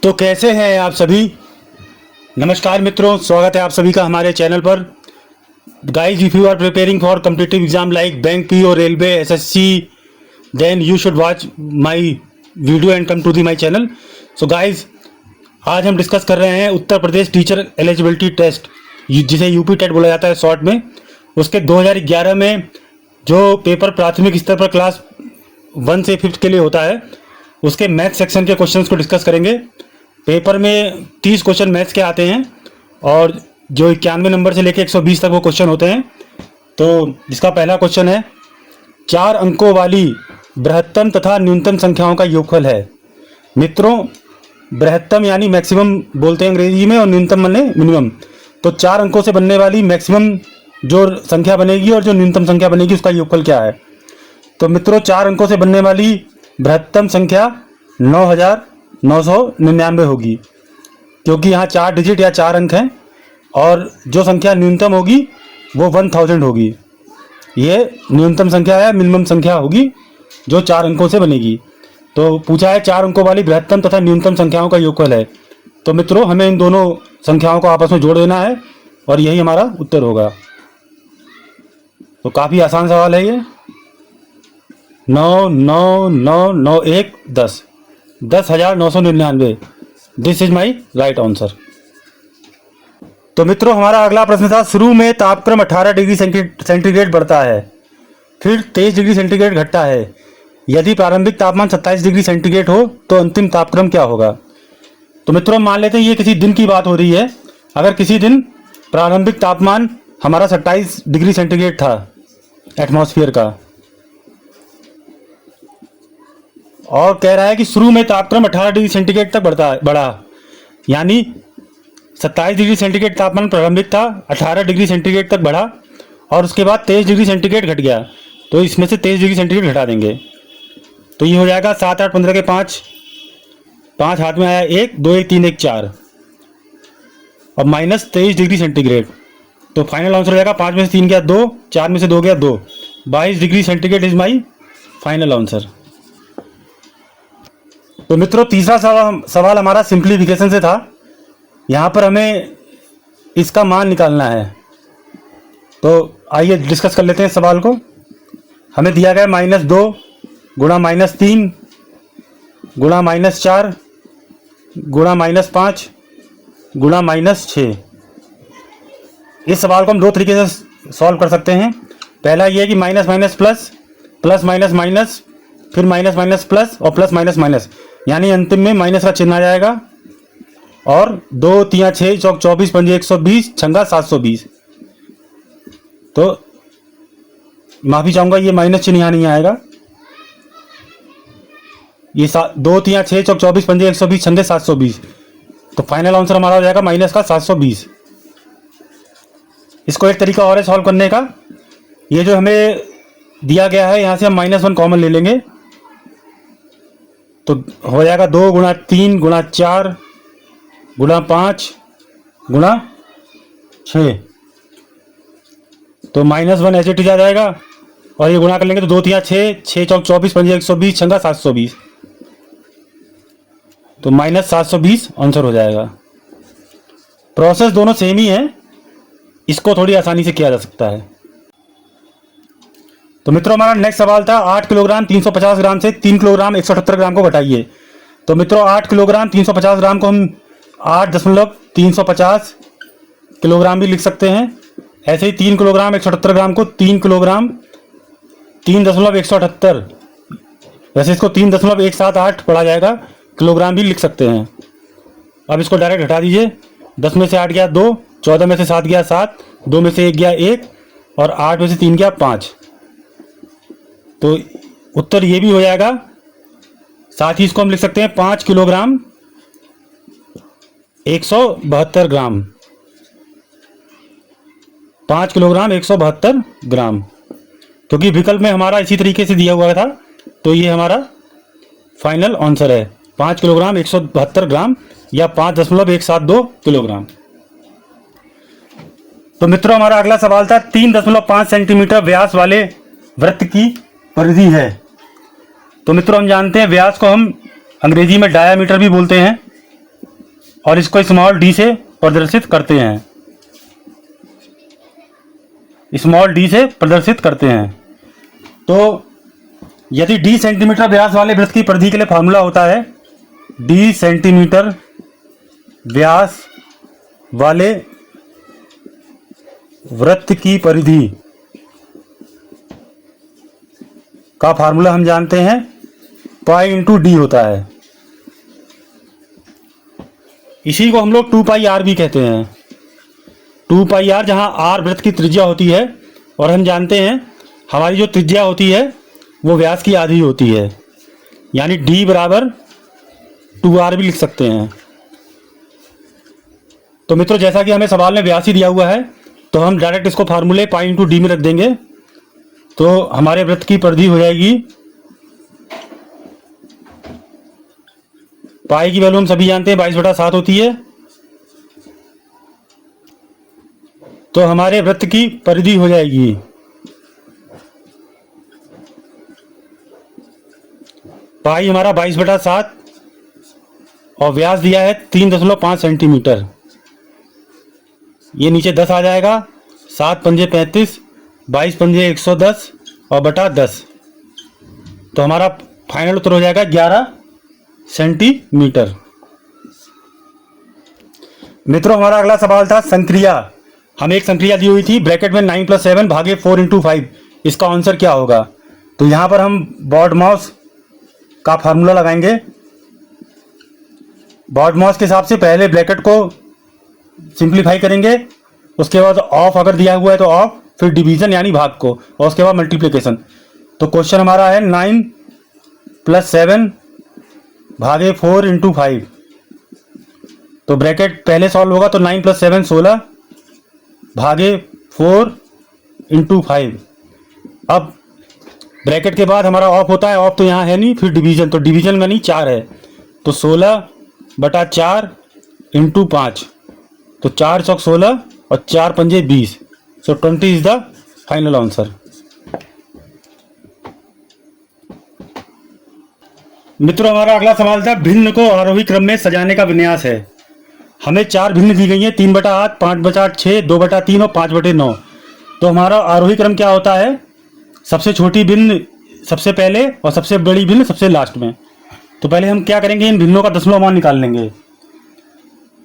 तो कैसे हैं आप सभी। नमस्कार मित्रों, स्वागत है आप सभी का हमारे चैनल पर। Guys, if you are preparing for competitive exam like bank P और railway SSC, then you should watch my video and come to the my channel. So guys, आज हम डिस्कस कर रहे हैं Uttar Pradesh teacher eligibility test, जिसे UP TET बोला जाता है शॉर्ट में। उसके 2011 में जो पेपर प्राथमिक स्तर पर क्लास 1 से 5 के लिए होता है, उसके मैथ सेक्शन के क्वेश्चंस को डिस्कस करेंगे। पेपर में 30 क्वेश्चन मैथ्स के आते हैं और जो 91 नंबर से लेकर 120 तक वो क्वेश्चन होते हैं। तो जिसका पहला क्वेश्चन है, 4 अंकों वाली बृहत्तम तथा न्यूनतम संख्याओं का योगफल है। मित्रों, बृहत्तम यानी मैक्सिमम बोलते हैं अंग्रेजी में, और न्यूनतम माने मिनिमम। तो 4 अंकों से बनने वाली मैक्सिमम जो संख्या बनेगी और जो न्यूनतम संख्या बनेगी, उसका योगफल क्या है। तो मित्रों, 4 अंकों से बनने वाली बृहत्तम संख्या 9999 होगी, क्योंकि यहाँ 4 डिजिट या 4 अंक हैं, और जो संख्या न्यूनतम होगी वो 1000 होगी। ये न्यूनतम संख्या है, मिनिमम संख्या होगी जो 4 अंकों से बनेगी। तो पूछा है 4 अंकों वाली बृहत्तम तथा न्यूनतम संख्याओं का योगफल है। तो मित्रों, हमें इन दोनों संख्याओं को आपस में जोड़ देना है और यही हमारा उत्तर होगा। तो काफ़ी आसान सवाल है ये। 9 9 9 9 1 10 10,999। This is my right answer. तो मित्रों, हमारा अगला प्रश्न था, शुरू में तापक्रम 18 डिग्री सेंटीग्रेड बढ़ता है, फिर 23 डिग्री सेंटीग्रेड घटता है। यदि प्रारंभिक तापमान 27 डिग्री सेंटीग्रेड हो तो अंतिम तापक्रम क्या होगा। तो मित्रों, मान लेते हैं ये किसी दिन की बात हो रही है। अगर किसी दिन प्रारंभिक तापमान हमारा 27 डिग्री सेंटीग्रेड था एटमॉस्फेयर का, और कह रहा है कि शुरू में तापक्रम 18 डिग्री सेंटीग्रेड तक बढ़ा, यानी 27 डिग्री सेंटीग्रेड तापमान प्रारंभिक था, 18 डिग्री सेंटीग्रेड तक बढ़ा, और उसके बाद 23 डिग्री सेंटीग्रेड घट गया। तो इसमें से 23 डिग्री सेंटीग्रेड घटा देंगे। तो ये हो जाएगा 7 8 15 के 5 हाथ में आया 1 2 1 3 1 4, और माइनस 23 डिग्री सेंटीग्रेड। तो फाइनल आंसर हो जाएगा 5 में से 3 गया 2, 4 में से 2 गया 2, 22 degree centigrade is my final answer. तो मित्रों, तीसरा सवाल हमारा सिंप्लीफिकेशन से था। यहाँ पर हमें इसका मान निकालना है। तो आइए डिस्कस कर लेते हैं सवाल को। हमें दिया गया -2 गुणा -3 गुणा -4 गुणा -5 गुणा -6। इस सवाल को हम 2 तरीके से सॉल्व कर सकते हैं। पहला ये है कि minus minus plus, plus minus minus, फिर माइनस माइनस प्लस और प्लस माइनस माइनस, यानी अंतिम में माइनस का चिन्ह आ जाएगा। और 2 3 6 चौक 24 पंजे 120 छंगा 720। तो माफ़ी चाहूँगा, ये माइनस चिन्ह यहाँ नहीं आएगा। ये 2 3 6 चौक 24 पंजे 120 छंगे 720। तो फाइनल आंसर हमारा हो जाएगा माइनस का 720। इसको एक तरीका और है सॉल्व करने का। ये जो हमें दिया गया है, यहाँ से हम -1 कॉमन ले लेंगे। तो हो जाएगा 2 गुणा 3 गुणा 4 गुणा 5 गुणा 6। तो -1 ऐसे टिक आ जाएगा, और ये गुणा कर लेंगे तो 2 3 6 6 चौक 24 पंजे 120 छंगा 720। तो -720 आंसर हो जाएगा। प्रोसेस दोनों सेम ही है, इसको थोड़ी आसानी से किया जा सकता है। तो मित्रों, हमारा नेक्स्ट सवाल था, 8 किलोग्राम 350 ग्राम से 3 किलोग्राम 178 ग्राम को घटाइए। तो मित्रों, 8 किलोग्राम 350 ग्राम को हम 8.350 किलोग्राम भी लिख सकते हैं। ऐसे ही 3 किलोग्राम 178 ग्राम को 3 किलोग्राम 3.178, वैसे इसको 3.178 पढ़ा जाएगा, किलोग्राम भी लिख सकते हैं। अब इसको डायरेक्ट घटा दीजिए। 10 में से 8 गया 2, 14 में से 7 गया 7, 2 में से 1 गया 1, और 8 में से 3 गया 5। तो उत्तर ये भी हो जाएगा। साथ ही इसको हम लिख सकते हैं 5 किलोग्राम 172 ग्राम, 5 किलोग्राम 172 ग्राम, क्योंकि विकल्प में हमारा इसी तरीके से दिया हुआ था। तो ये हमारा फाइनल आंसर है 5 किलोग्राम 172 ग्राम, या 5.172 किलोग्राम। तो मित्रों, हमारा अगला सवाल था, 3.5 सेंटीमीटर व्यास वाले वृत्त की परिधि है। तो मित्रों, हम जानते हैं व्यास को हम अंग्रेजी में डायामीटर भी बोलते हैं। और इसको स्मॉल डी से प्रदर्शित करते हैं, स्मॉल डी से प्रदर्शित करते हैं। तो यदि डी सेंटीमीटर व्यास वाले वृत्त की परिधि के लिए फॉर्मूला होता है डी सेंटीमीटर व्यास वाले वृत्त की परिधि का फार्मूला हम जानते हैं पाई इंटू डी होता है। इसी को हम लोग 2 पाई आर भी कहते हैं। 2 पाई आर, जहां आर वृत्त की त्रिज्या होती है और हम जानते हैं हमारी जो त्रिज्या होती है वो व्यास की आधी होती है, यानी डी बराबर 2r भी लिख सकते हैं। तो मित्रों, जैसा कि हमें सवाल में व्यास ही दिया हुआ है तो हम डायरेक्ट इसको फार्मूले पाई इंटू डी में रख देंगे। तो हमारे वृत्त की परिधि हो जाएगी, पाई की वैल्यू हम सभी जानते हैं 22/7 होती है। तो हमारे वृत्त की परिधि हो जाएगी पाई हमारा 22/7 और व्यास दिया है 3.5 सेंटीमीटर। ये नीचे 10 आ जाएगा, 7 पंजे 35, 22 पंजे 110 और बटा 10। तो हमारा फाइनल उत्तर हो जाएगा 11 सेंटीमीटर। मित्रों, हमारा अगला सवाल था संक्रिया। हमें एक संक्रिया दी हुई थी ब्रैकेट में 9 + 7 भागे 4 × 5। इसका आंसर क्या होगा? तो यहाँ पर हम बॉडमॉस का फार्मूला लगाएंगे। बॉडमॉस के हिसाब से पहले ब्रैकेट को सिंप्लीफाई करेंगे, उसके बाद ऑफ अगर दिया हुआ है तो ऑफ, फिर डिवीजन यानी भाग को, और उसके बाद मल्टीप्लिकेशन। तो क्वेश्चन हमारा है 9 + 7 भागे 4 × 5। तो ब्रैकेट पहले सॉल्व होगा तो 9 + 7 16 भागे 4 × 5। अब ब्रैकेट के बाद हमारा ऑफ होता है, ऑफ तो यहाँ है नहीं, फिर डिवीजन, तो डिवीजन में नहीं 4 है, तो 16/4 × 5। तो 4 चौक 16 और 4 पंजे 20। सो 20 इज द फाइनल आंसर। मित्रों, हमारा अगला सवाल था भिन्न को आरोही क्रम में सजाने का विन्यास है। हमें 4 भिन्न दी गई हैं, 3/8, 5/6, 2/3 और 5/9। तो हमारा आरोही क्रम क्या होता है? सबसे छोटी भिन्न सबसे पहले और सबसे बड़ी भिन्न सबसे लास्ट में। तो पहले हम क्या करेंगे, इन भिन्नों का दशमलव मान निकाल लेंगे।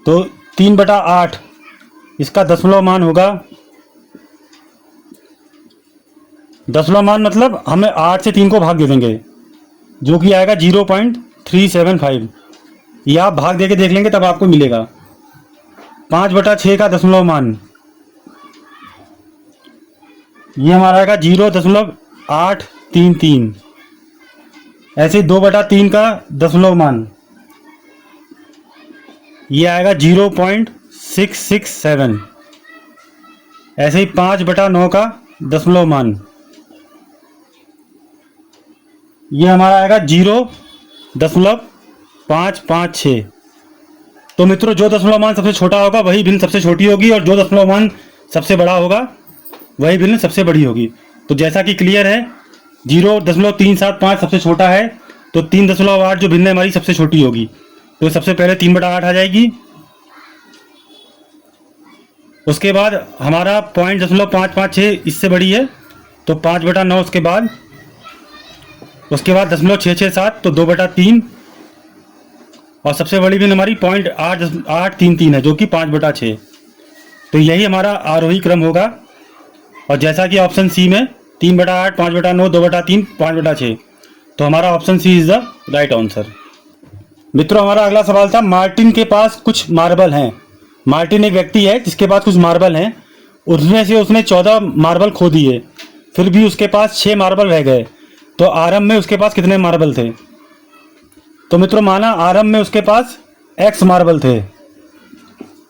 तो 3/8 इसका दशमलव मान होगा, दशमलव मान मतलब हमें 8 से 3 को भाग दे देंगे, जो कि आएगा 0.375। यह आप भाग दे के देख लेंगे तब आपको मिलेगा। 5/6 का दशमलव मान ये हमारा आएगा 0.833। ऐसे ही 2/3 का दशमलव मान ये आएगा 0.667। ऐसे ही 5/9 का दशमलव मान ये हमारा आएगा 0.556। तो मित्रों, जो दशमलव मान सबसे छोटा होगा वही भिन्न सबसे छोटी होगी, और जो दशमलव मान सबसे बड़ा होगा वही भिन्न सबसे बड़ी होगी। तो जैसा कि क्लियर है, 0.375 सबसे छोटा है, तो 3.8 जो भिन्न हमारी सबसे छोटी होगी। तो सबसे पहले 3/8 आ जाएगी। उसके बाद हमारा 0.556 इससे बड़ी है, तो 5/9 उसके बाद 0.667, तो 2/3, और सबसे बड़ी भिन्न हमारी 0.833 है, जो कि 5/6। तो यही हमारा आरोही क्रम होगा। और जैसा कि ऑप्शन सी में 3/8, 5/9, 2/3, 5/6, तो हमारा option C is the right answer. मित्रों, हमारा अगला सवाल था मार्टिन के पास कुछ मार्बल हैं। मार्टिन एक व्यक्ति है जिसके पास कुछ मार्बल हैं, उसमें से उसने 14 मार्बल खो दिए, फिर भी उसके पास 6 मार्बल रह गए। तो आरंभ में उसके पास कितने मार्बल थे? तो मित्रों, माना आरंभ में उसके पास x मार्बल थे।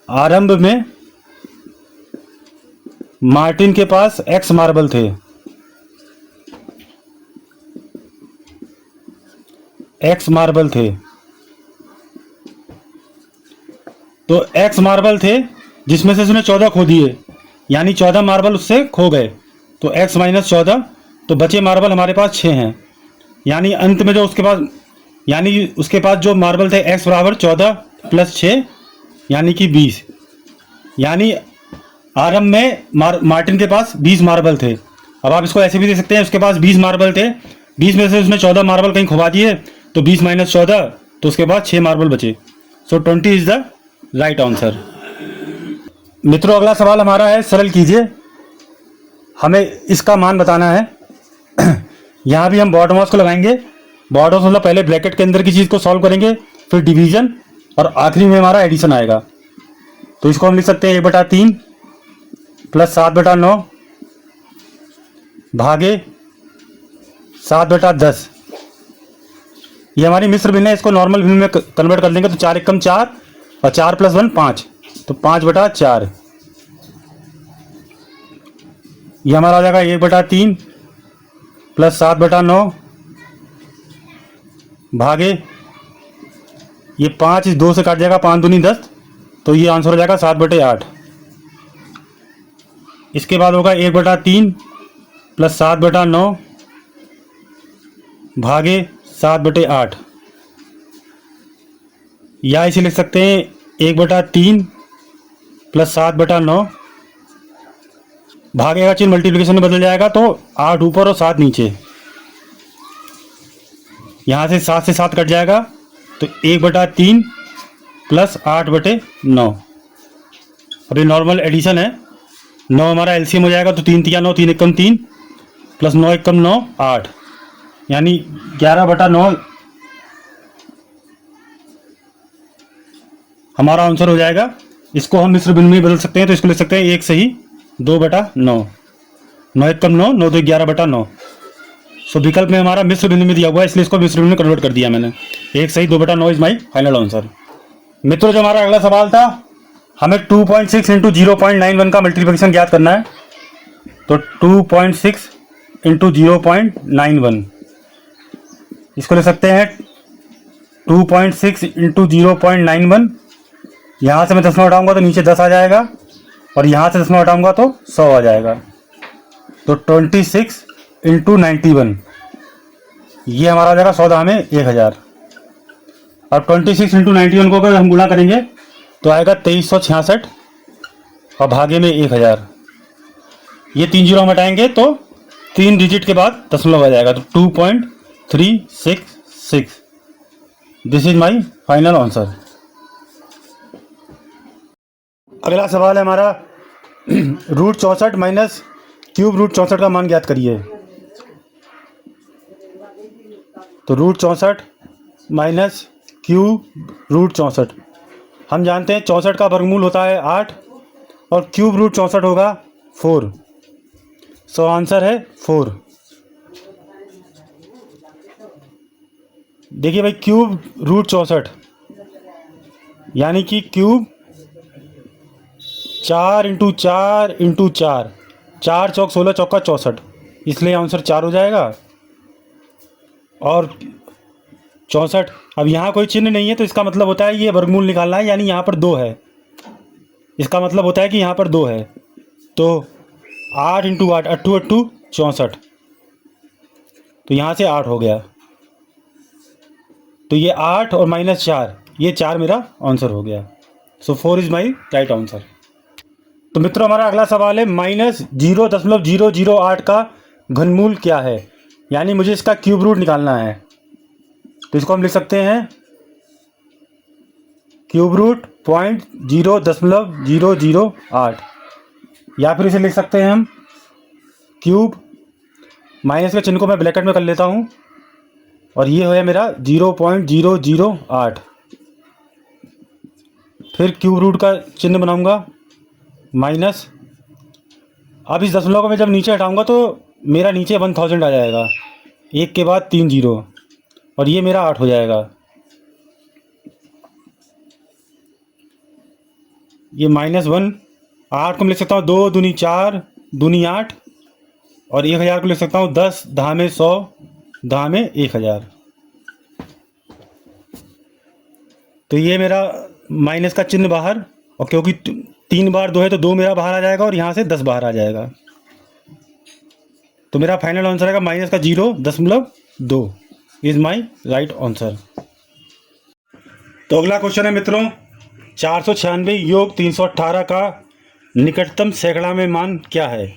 आरंभ में मार्टिन के पास x मार्बल थे। x मार्बल थे। तो x मार्बल थे जिसमें से उसने 14 खो दिए, यानी 14 मार्बल उससे खो गए। तो x - 14, तो बचे मार्बल हमारे पास 6 हैं। यानी अंत में जो उसके पास जो मार्बल थे x = 14 + 6, यानी कि 20। यानी आरंभ में मार्टिन के पास 20 मार्बल थे। अब आप इसको ऐसे भी दे सकते हैं, उसके पास 20 मार्बल थे, 20 में से उसने 14 मार्बल कहीं खुबा दिए, तो 20 माइनस 14, तो उसके बाद 6 मार्बल बचे। सो 20 इज द राइट आंसर। मित्रों अगला सवाल हमारा है, सरल कीजिए, हमें इसका मान बताना है। यहाँ भी हम बॉटम हाउस को लगाएंगे। बॉटम हाउस मतलब पहले ब्रैकेट के अंदर की चीज़ को सॉल्व करेंगे, फिर डिवीजन, और आखिरी में हमारा एडिशन आएगा। तो इसको हम लिख सकते हैं 1/3 प्लस 7/9 भागे 7/10। ये हमारी मिश्र भिन्न है, इसको नॉर्मल भिन्न में कन्वर्ट कर लेंगे तो 4 एकम 4 और 4 + 1 5, तो 5/4। ये हमारा आ जाएगा 1/3 प्लस 7/9 भागे, ये 5 इस 2 से काट जाएगा, 5 दूनी 10, तो ये आंसर हो जाएगा 7/8। इसके बाद होगा 1/3 प्लस 7/9 भागे 7/8, या इसे लिख सकते हैं 1/3 प्लस 7/9 भागे का चिन्ह मल्टीप्लिकेशन में बदल जाएगा, तो 8 ऊपर और 7 नीचे। यहाँ से 7 से 7 कट जाएगा, तो 1/3 प्लस 8/9, और ये नॉर्मल एडिशन है। 9 हमारा एलसीएम हो जाएगा, तो 3 × 9, 3 एकम 3 प्लस 9 एकम 9 8, यानी 11/9 हमारा आंसर हो जाएगा। इसको हम मिश्र भिन्न में बदल सकते हैं, तो इसको लिख सकते हैं 1 सही 2/9, 9 एकम 9, 9 2 11/9। सो विकल्प में हमारा मिश्र भिन्न में दिया हुआ है, इसलिए इसको मिश्र भिन्न में कन्वर्ट कर दिया मैंने। 1 सही 2/9 इज माई फाइनल आंसर। मित्रों जो हमारा अगला सवाल था, हमें 2.6 × 0.91 का मल्टीप्लिकेशन ज्ञात करना है। तो 2.6 × 0.91, इसको ले सकते हैं 2.6 × 0.91। यहाँ से मैं 10 हटाऊंगा तो नीचे 10 आ जाएगा, और यहाँ से 10 हटाऊंगा तो 100 आ जाएगा। तो 26 × 91, ये हमारा आ जाएगा 100 में 1000। अब 26 × 91 को अगर हम गुणा करेंगे तो आएगा 2366, और भागे में 1000। ये 3 जीरो हम हटाएंगे तो 3 डिजिट के बाद दशमलव आ जाएगा, तो 2.366। This is my final answer. अगला सवाल है हमारा, √64 माइनस क्यूब √64 का मान ज्ञात करिए। तो √64 माइनस क्यूब √64, हम जानते हैं 64 का वर्गमूल होता है 8, और क्यूब √64 होगा 4। सो आंसर है 4। देखिए भाई, क्यूब √64 यानी कि क्यूब 4 × 4 × 4, 4 चौक 16, चौका 64, इसलिए आंसर 4 हो जाएगा। और 64, अब यहाँ कोई चिन्ह नहीं है, तो इसका मतलब होता है ये वर्गमूल निकालना है, यानी यहाँ पर 2 है। इसका मतलब होता है कि यहाँ पर 2 है, तो 8 × 8, 8 8 64, तो यहाँ से 8 हो गया। तो ये 8 और -4, ये 4 मेरा आंसर हो गया। सो 4 इज माई राइट आंसर। तो मित्रों हमारा अगला सवाल है, -0.008 का घनमूल क्या है, यानी मुझे इसका क्यूब रूट निकालना है। तो इसको हम लिख सकते हैं क्यूब रूट 0.008, या फिर इसे लिख सकते हैं हम क्यूब, माइनस के चिन्ह को मैं ब्रैकेट में कर लेता हूँ, और ये है मेरा 0.008। फिर क्यूब रूट का चिन्ह बनाऊंगा माइनस। अब इस दशमलव को मैं जब नीचे हटाऊंगा तो मेरा नीचे 1000 आ जाएगा, 1 के बाद 3 जीरो, और ये मेरा 8 हो जाएगा। ये -1, 8 को मैं लिख सकता हूँ 2 दूनी 4 दूनी 8, और 1000 को लिख सकता हूँ 10 दहा में 100 दहा में 1000। तो ये मेरा माइनस का चिन्ह बाहर, और क्योंकि 3 बार 2 है तो 2 मेरा बाहर आ जाएगा, और यहाँ से 10 बाहर आ जाएगा। तो मेरा फाइनल आंसर आएगा -0.2 इज माई राइट आंसर। तो अगला क्वेश्चन है मित्रों, 496 योग 318 का निकटतम सैकड़ा में मान क्या है।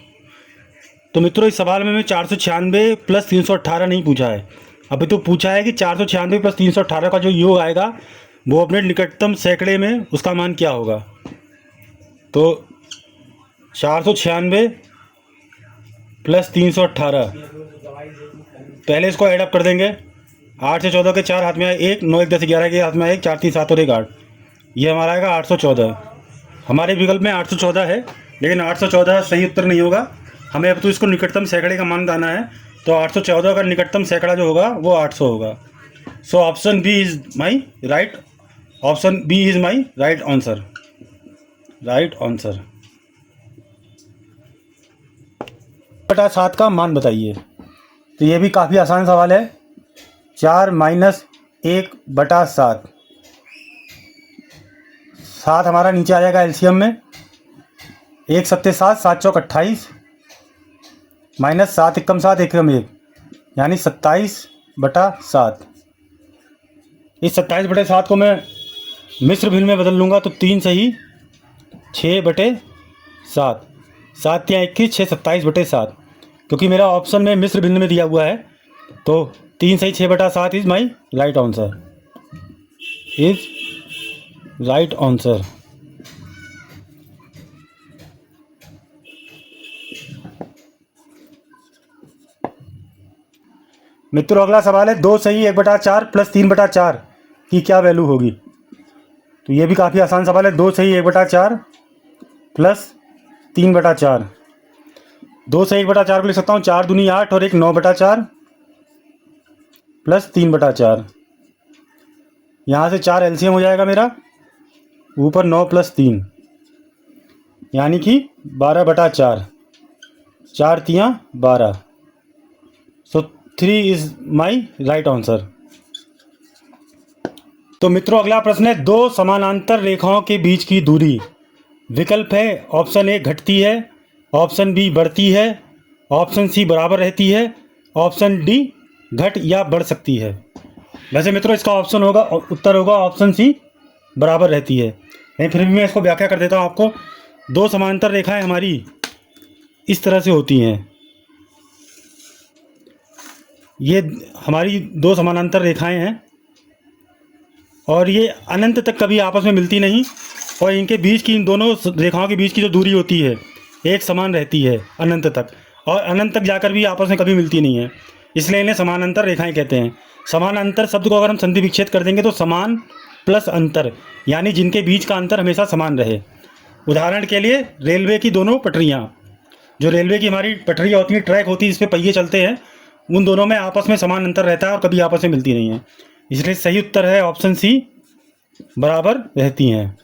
तो मित्रों इस सवाल में 496 प्लस 318 नहीं पूछा है, अभी तो पूछा है कि 496 प्लस 318 का जो योग आएगा वो अपने निकटतम सैकड़े में उसका मान क्या होगा। तो 496 प्लस 318, पहले इसको एडअप कर देंगे। 8 से 14 के 4 हाथ में आए 1, 9 1 10 11 के हाथ में आए 1, 4 3 7 और 1 8, ये हमारा आएगा 814। हमारे विकल्प में 814 है, लेकिन 814 सही उत्तर नहीं होगा। हमें अब तो इसको निकटतम सैकड़े का मान बताना है, तो 814 का निकटतम सैकड़ा जो होगा वो 800 होगा। So option B is my right, option B is my right answer, right answer. 7 का मान बताइए। तो ये भी काफ़ी आसान सवाल है। 4 माइनस 1/7, 7 हमारा नीचे आ जाएगा एलसीएम में। 1 सत्ते 7, 7 चौक 28, माइनस 7 एकम 7 एकम 1, यानी 27/7। इस 27/7 को मैं मिश्र भिन्न में बदल लूँगा तो 3 सही 6/7, 7 या 21, 6 27/7। क्योंकि मेरा ऑप्शन में मिश्र भिन्न में दिया हुआ है, तो 3 सही 6/7 is my right answer, is right answer. मित्रों अगला सवाल है 2 सही 1/4 प्लस 3/4 की क्या वैल्यू होगी। तो ये भी काफ़ी आसान सवाल है। 2 सही 1/4 प्लस 3/4, 2 से 1/4 को लिख सकता हूँ 4 दूनी 8 और 1 9/4 प्लस 3/4। यहाँ से 4 एलसीएम हो जाएगा मेरा, ऊपर 9 प्लस 3, यानी कि 12/4, 4 तियाँ 12। सो 3 इज़ माई राइट आंसर। तो मित्रों अगला प्रश्न है 2 समानांतर रेखाओं के बीच की दूरी। विकल्प है ऑप्शन ए घटती है, ऑप्शन बी बढ़ती है, ऑप्शन सी बराबर रहती है, ऑप्शन डी घट या बढ़ सकती है। वैसे मित्रों इसका ऑप्शन होगा, उत्तर होगा ऑप्शन सी बराबर रहती है। लेकिन फिर भी मैं इसको व्याख्या कर देता हूँ आपको। 2 समांतर रेखाएं हमारी इस तरह से होती हैं। ये हमारी 2 समानांतर रेखाएं हैं और ये अनंत तक कभी आपस में मिलती नहीं, और इनके बीच की, इन दोनों रेखाओं के बीच की जो दूरी होती है एक समान रहती है अनंत तक, और अनंत तक जाकर भी आपस में कभी मिलती नहीं है, इसलिए इन्हें समानांतर रेखाएं कहते हैं। समानांतर शब्द को अगर हम संधि विच्छेद कर देंगे तो समान प्लस अंतर, यानी जिनके बीच का अंतर हमेशा समान रहे। उदाहरण के लिए रेलवे की दोनों पटरियाँ, जो रेलवे की हमारी पटरियाँ होती हैं, ट्रैक होती है, इस पर पहिए चलते हैं, उन दोनों में आपस में समान अंतर रहता है और कभी आपस में मिलती नहीं है। इसलिए सही उत्तर है ऑप्शन सी बराबर रहती हैं।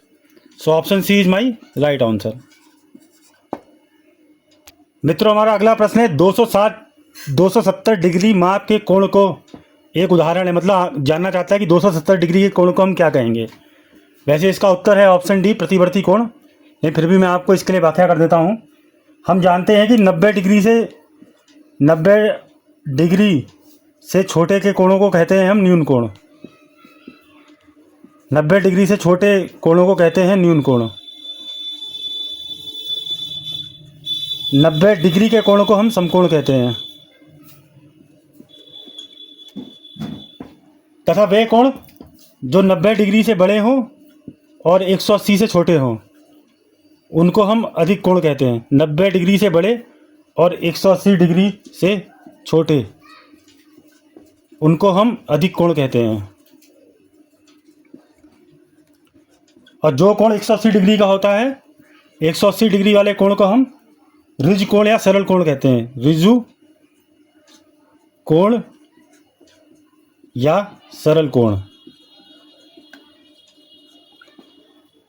So option C is my right answer. मित्रों हमारा अगला प्रश्न है 270 डिग्री माप के कोण को, एक उदाहरण है, मतलब जानना चाहता है कि 270 डिग्री के कोण को हम क्या कहेंगे। वैसे इसका उत्तर है ऑप्शन डी प्रतिवर्ती कोण, लेकिन फिर भी मैं आपको इसके लिए व्याख्या कर देता हूँ। हम जानते हैं कि 90 डिग्री से छोटे के कोणों को कहते हैं हम न्यून कोण। 90 डिग्री से छोटे कोणों को कहते हैं न्यून कोण। 90 डिग्री के कोण को हम समकोण कहते हैं, तथा वे कोण जो 90 डिग्री से बड़े हों और 180 से छोटे हों उनको हम अधिक कोण कहते हैं। 90 डिग्री से बड़े और 180 डिग्री से छोटे, उनको हम अधिक कोण कहते हैं। और जो कोण 180 डिग्री का होता है, 180 डिग्री वाले कोण को हम ऋज कोण या सरल कोण कहते हैं। ऋजु कोण या सरल कोण।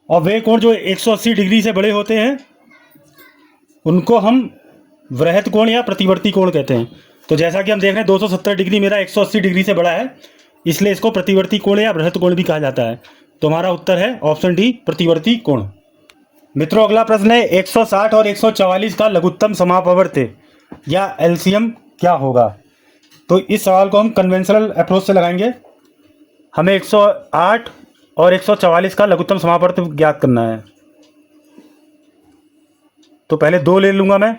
और वे कोण जो 180 डिग्री से बड़े होते हैं उनको हम वृहत कोण या प्रतिवर्ती कोण कहते हैं। तो जैसा कि हम देख रहे हैं 270 डिग्री मेरा 180 डिग्री से बड़ा है, इसलिए इसको प्रतिवर्ती कोण या वृहत कोण भी कहा जाता है। तो हमारा उत्तर है ऑप्शन डी प्रतिवर्ती कोण। मित्रों अगला प्रश्न है 160 और 144 का लघुत्तम समापवर्त्य या एलसीएम क्या होगा। तो इस सवाल को हम कन्वेंशनल अप्रोच से लगाएंगे। हमें 108 और 144 का लघुत्तम समापवर्त ज्ञात करना है। तो पहले 2 ले लूँगा मैं,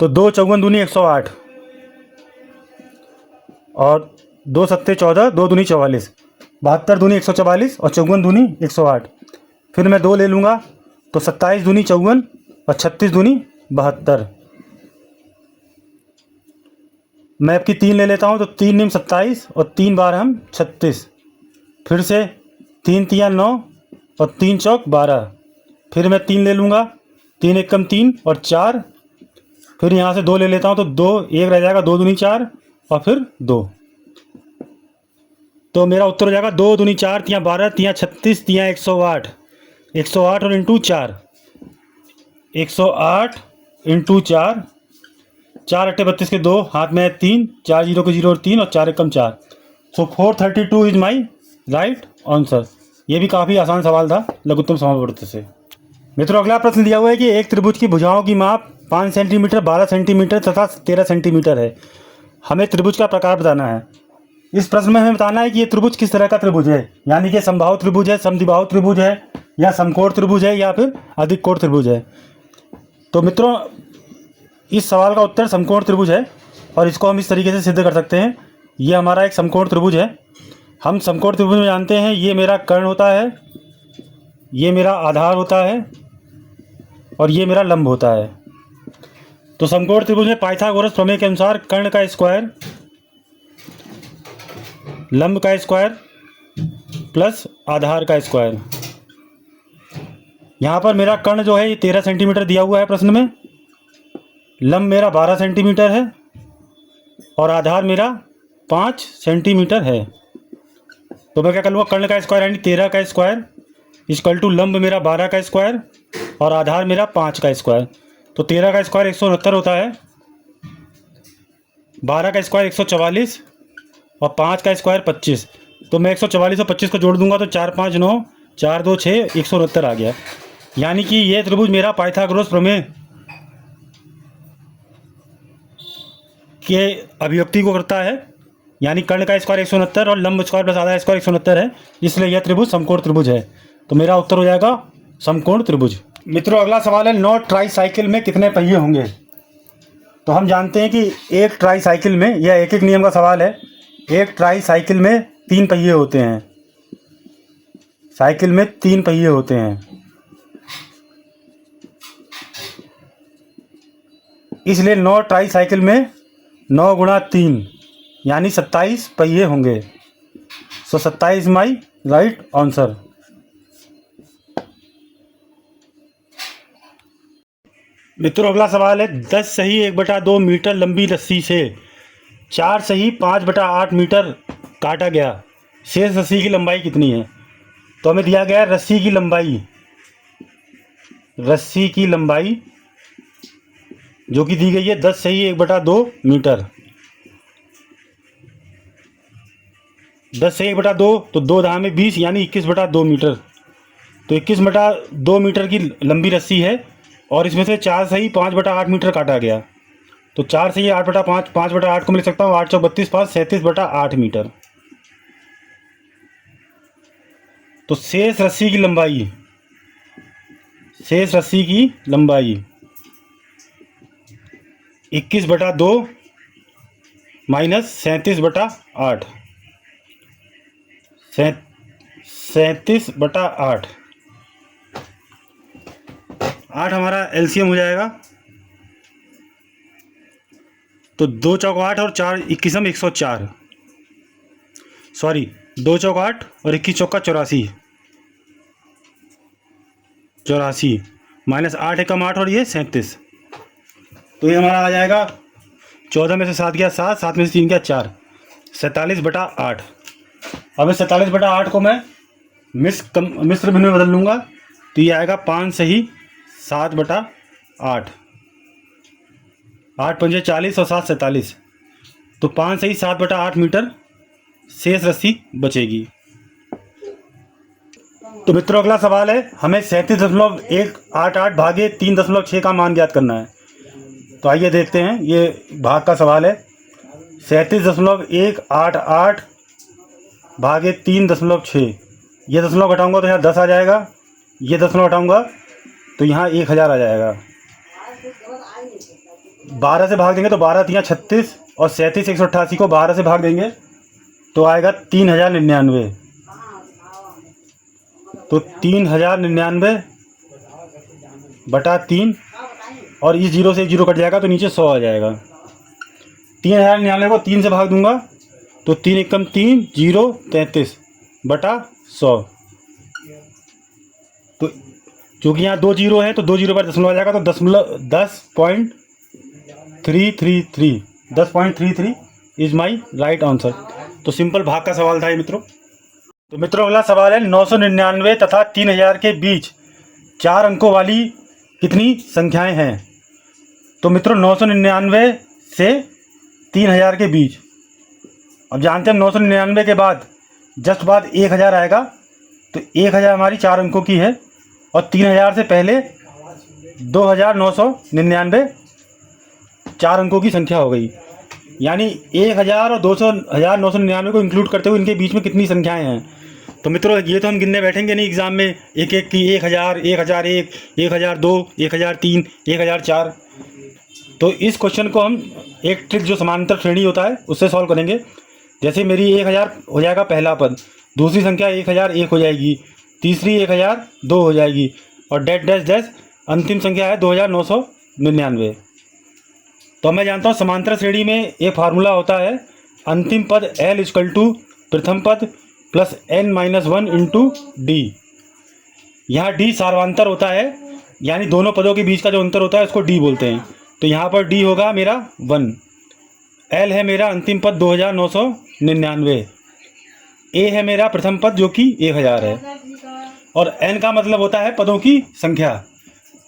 तो 2 चौगुन दूनी 108 और 2 सत्ते 14, 2 दूनी 44, 72 दूनी 144 और चौगुन दूनी 108। फिर मैं 2 ले लूँगा, तो 27 दूनी 54 और 36 दूनी 72। मैं आपकी 3 ले लेता हूँ, तो 3 निम 27 और 3 बार हम 36। फिर से 3 तिया 9 और 3 चौक 12। फिर मैं 3 ले लूँगा, 3 एकम 3 और 4। फिर यहाँ से 2 ले लेता हूँ, तो 2 1 रह जाएगा, 2 दूनी 4 और फिर 2। तो मेरा उत्तर हो जाएगा 2 दूनी 4 तिया 12 तिया 36 तिया 108। 108 और इंटू 4, 108 इंटू 4, 4 अट्ठे 32 के 2, हाथ में 3, 4 जीरो के 0 और 3 और 4 एकम 4। सो 432 इज माई राइट आंसर। ये भी काफ़ी आसान सवाल था लघुत्तम समापवर्त से। मित्रों, अगला प्रश्न दिया हुआ है कि एक त्रिभुज की भुजाओं की माप 5 सेंटीमीटर, 12 सेंटीमीटर तथा 13 सेंटीमीटर है। हमें त्रिभुज का प्रकार बताना है। इस प्रश्न में हमें बताना है कि ये त्रिभुज किस तरह का त्रिभुज है, यानी कि समबाहु त्रिभुज है, समद्विबाहु त्रिभुज है, या समकोण त्रिभुज है, या फिर अधिक कोण त्रिभुज है। तो मित्रों, इस सवाल का उत्तर समकोण त्रिभुज है और इसको हम इस तरीके से सिद्ध कर सकते हैं। ये हमारा एक समकोण त्रिभुज है। हम समकोण त्रिभुज में जानते हैं ये मेरा कर्ण होता है, ये मेरा आधार होता है और ये मेरा लंब होता है। तो समकोण त्रिभुज में पाइथागोरस प्रमेय के अनुसार कर्ण का स्क्वायर, लंब का स्क्वायर प्लस आधार का स्क्वायर। यहाँ पर मेरा कर्ण जो है ये 13 सेंटीमीटर दिया हुआ है प्रश्न में, लंब मेरा 12 सेंटीमीटर है और आधार मेरा 5 सेंटीमीटर है। तो मैं क्या कर लूँगा, कर्ण का स्क्वायर यानी 13 का स्क्वायर इक्वल टू लंब मेरा 12 का स्क्वायर और आधार मेरा 5 का स्क्वायर। तो 13 का स्क्वायर 169 होता है, 12 का स्क्वायर 144 और 5 का स्क्वायर 25। तो मैं 144 और 25 को जोड़ दूंगा तो 4 5 9, 4 2 6, 169 आ गया। यानी कि ये त्रिभुज मेरा पाइथागोरस प्रमेय के अभिव्यक्ति को करता है, यानी कर्ण का स्क्वायर 169 और लंब स्क्वायर प्लस आधा स्क्वायर 169 है, इसलिए यह त्रिभुज समकोण त्रिभुज है। तो मेरा उत्तर हो जाएगा समकोण त्रिभुज। मित्रों, अगला सवाल है 9 ट्राई साइकिल में कितने पहिए होंगे। तो हम जानते हैं कि एक ट्राई साइकिल में, यह एक नियम का सवाल है, एक ट्राई साइकिल में 3 पहिए होते हैं। साइकिल में 3 पहिए होते हैं, इसलिए 9 ट्राई साइकिल में 9 गुणा 3 यानी 27 पहिए होंगे। सो 27 माई राइट आंसर। मित्रों, अगला सवाल है 10 सही 1/2 मीटर लंबी रस्सी से 4 सही 5/8 मीटर काटा गया, शेष रस्सी की लंबाई कितनी है। तो हमें दिया गया है रस्सी की लंबाई जो कि दी गई है 10 सही 1/2 मीटर। 10 सही 1/2 तो 2 धागे में 20 यानी 21/2 मीटर। तो 21/2 मीटर की लंबी रस्सी है और इसमें से 4 सही 5/8 मीटर काटा गया। तो 4 सही 8/5, 5/8 को मैं लिख सकता हूँ 8 चौक 32, 5 37/8 मीटर। तो शेष रस्सी की लंबाई 21/2 माइनस 37/8, 37/8, 8 हमारा एलसीएम हो जाएगा। तो 2 चौक 8 और 4 21 104, सॉरी 2 चौक 8 और 21 चौका 84 माइनस 8 एकम 8 और ये 37। तो ये हमारा आ जाएगा 14 में से 7 गया 7, 7 में से 3 गया 4, 47/8। अब इस 47/8 को मैं मिश्र भिन्न में बदल लूँगा तो ये आएगा 5 सही 7/8, 8 पंजे 40 और 7 47। तो 5 सही 7/8 मीटर शेष रस्सी बचेगी। तो मित्रों, अगला सवाल है हमें 37.188 भागे 3.6 का मान ज्ञात करना है। तो आइए देखते हैं, ये भाग का सवाल है। 37.188 भागे 3.6 ये दशमलव घटाऊंगा तो यहाँ 10 आ जाएगा, ये दशमलव घटाऊंगा तो यहाँ 1000 आ जाएगा। 12 से भाग देंगे तो 12 तियाँ 36 और 37 188 को 12 से भाग देंगे तो आएगा 3099। तो 3099 बटा 3 और इस 0 से एक 0 कट जाएगा तो नीचे 100 आ जाएगा। 3099 को 3 से भाग दूंगा तो 3 एकम 3 0 33 बटा 100। तो चूँकि यहाँ 2 जीरो है तो 2 जीरो पर दशमलव आ जाएगा तो 10.33 इज माई राइट आंसर। तो सिंपल भाग का सवाल था ये मित्रों। तो मित्रों अगला सवाल है 999 तथा 3000 के बीच 4 अंकों वाली कितनी संख्याएं हैं। तो मित्रों 999 से 3000 के बीच, अब जानते हैं 999 के बाद जस्ट बाद 1000 आएगा तो 1000 हमारी 4 अंकों की है और 3000 से पहले 2999 4 अंकों की संख्या हो गई। यानी 1000 और 999 को इंक्लूड करते हुए इनके बीच में कितनी संख्याएं हैं। तो मित्रों ये तो हम गिनने बैठेंगे नहीं एग्जाम में एक एक की 1000 1001 1002 1003 1004। तो इस क्वेश्चन को हम एक ट्रिक जो समांतर श्रेणी होता है उससे सॉल्व करेंगे। जैसे मेरी 1000 हो जाएगा पहला पद, दूसरी संख्या 1001 हो जाएगी, तीसरी 1002 हो जाएगी और डैश डैश डैश अंतिम संख्या है 2999। तो मैं जानता हूँ समांतर श्रेणी में एक फार्मूला होता है अंतिम पद L इक्वल टू प्रथम पद प्लस n-1 इंटू डी। यहाँ d सार्वांतर होता है, यानी दोनों पदों के बीच का जो अंतर होता है उसको d बोलते हैं। तो यहाँ पर d होगा मेरा 1, L है मेरा अंतिम पद 2999, A है मेरा प्रथम पद जो कि 1000 है और n का मतलब होता है पदों की संख्या।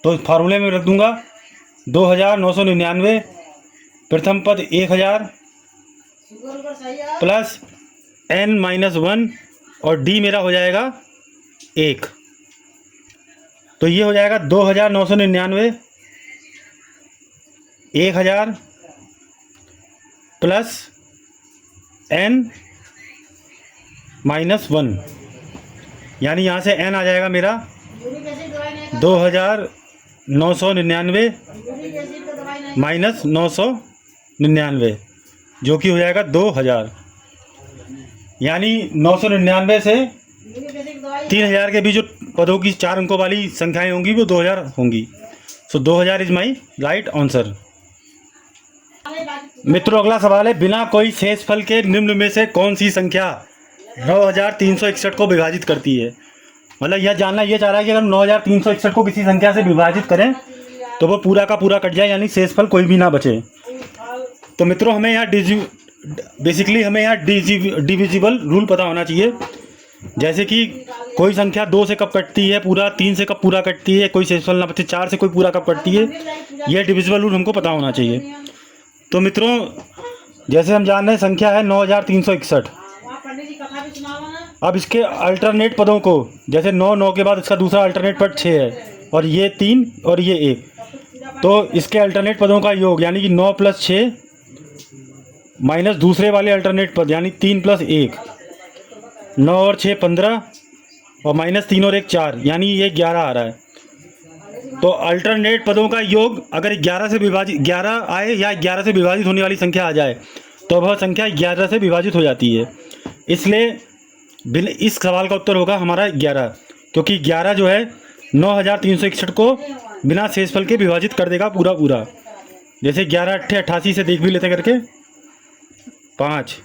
तो फार्मूले में रख दूंगा 2999 प्रथम पद 1000 प्लस n-1 और d मेरा हो जाएगा 1। तो ये हो जाएगा 2999 1000 प्लस n-1, यानी यहाँ से n आ जाएगा मेरा 2999 माइनस 999 जो कि हो जाएगा 2000। यानी 999 से 3000 के बीच जो पदों की 4 अंकों वाली संख्याएं होंगी वो 2000 होंगी। सो 2000 इज माई राइट आंसर। मित्रों अगला सवाल है बिना कोई शेषफल के निम्न में से कौन सी संख्या 9361 को विभाजित करती है। मतलब यह जानना ये चाह रहा है कि अगर 9361 को किसी संख्या से विभाजित करें तो वो पूरा का पूरा कट जाए, यानी शेषफल कोई भी ना बचे। तो मित्रों हमें यहाँ डिविजिबल रूल पता होना चाहिए। जैसे कि कोई संख्या 2 से कब कटती है पूरा, 3 से कब पूरा कटती है, कोई शेषफल ना बचे, 4 से कोई पूरा कब कटती है, यह डिविजिबल रूल हमको पता होना चाहिए। तो मित्रों जैसे हम जान रहे हैं संख्या है 9361। अब इसके अल्टरनेट पदों को, जैसे 9 के बाद इसका दूसरा अल्टरनेट पद 6 है और ये 3 और ये 1, तो इसके अल्टरनेट पदों का योग यानी कि 9 + 6 माइनस दूसरे वाले अल्टरनेट पद यानी 3 + 1, 9 और 6 15 और माइनस 3 और 1 4, यानी ये 11 आ रहा है। तो अल्टरनेट पदों का योग अगर 11 से विभाजित 11 आए या 11 से विभाजित होने वाली संख्या आ जाए तो वह संख्या 11 से विभाजित हो जाती है। इसलिए इस सवाल का उत्तर होगा हमारा 11, क्योंकि 11 जो है 9361 को बिना शेषफल के विभाजित कर देगा पूरा पूरा। जैसे 11 × 8 = 88 से देख भी लेते करके 5,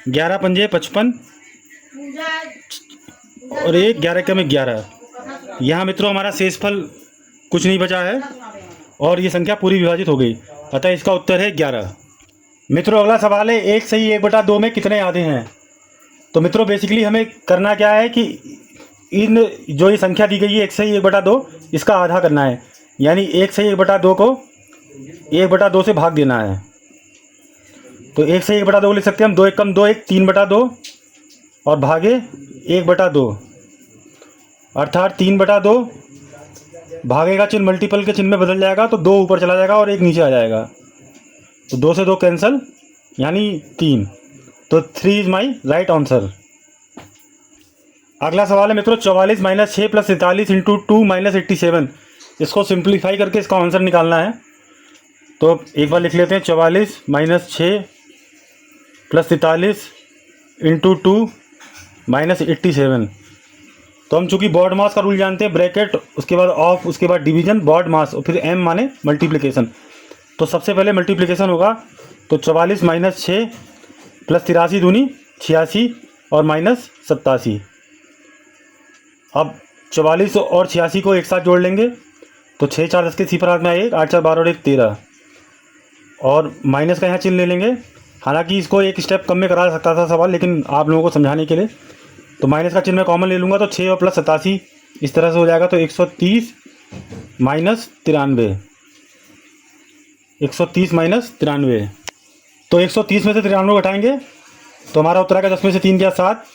11 × 5 = 55 और 1 11 × 11। यहाँ मित्रों हमारा शेषफल कुछ नहीं बचा है और ये संख्या पूरी विभाजित हो गई, अतः इसका उत्तर है 11। मित्रों अगला सवाल है 1 सही 1/2 में कितने आधे हैं। तो मित्रों बेसिकली हमें करना क्या है कि इन जो ये संख्या दी गई है 1 सही 1/2 इसका आधा करना है, यानी 1 सही 1/2 को 1/2 से भाग देना है। तो 1 सही 1/2 लिख सकते हैं हम, 2 एकम 2 1 3/2 और भागे 1/2 अर्थात 3/2 भागे का चिन्ह मल्टीपल के चिन्ह में बदल जाएगा तो 2 ऊपर चला जाएगा और 1 नीचे आ जाएगा। तो 2 से 2 कैंसिल यानी 3। तो 3 इज माई राइट आंसर। अगला सवाल है मित्रों 44 माइनस 6 प्लस 43 इंटू 2 माइनस 87। इसको सिंप्लीफाई करके इसका आंसर निकालना है। तो एक बार लिख लेते हैं 44 माइनस 6 प्लस 43 इंटू 2 माइनस 87। तो हम चूंकि बॉड मास का रूल जानते हैं, ब्रैकेट उसके बाद ऑफ उसके बाद डिवीजन बॉड मास और फिर एम माने मल्टीप्लिकेशन। तो सबसे पहले मल्टीप्लिकेशन होगा। तो 44 माइनस 6 प्लस 83 दूनी 86 और माइनस 87। अब 44 और 86 को एक साथ जोड़ लेंगे तो 6 4 10 के सिफर हाथ में आए 8 4 12 और 1 13 और माइनस का यहाँ चिन्ह ले लेंगे। हालांकि इसको एक स्टेप कम में करा सकता था सवाल, लेकिन आप लोगों को समझाने के लिए तो माइनस का चिन्ह मैं कॉमन ले लूँगा। तो 6 और प्लस 87 इस तरह से हो जाएगा। तो 130 माइनस 93, 130 माइनस 93। तो 130 में से 93 घटाएंगे तो हमारा उत्तर आएगा 10 में से 3 गया 7,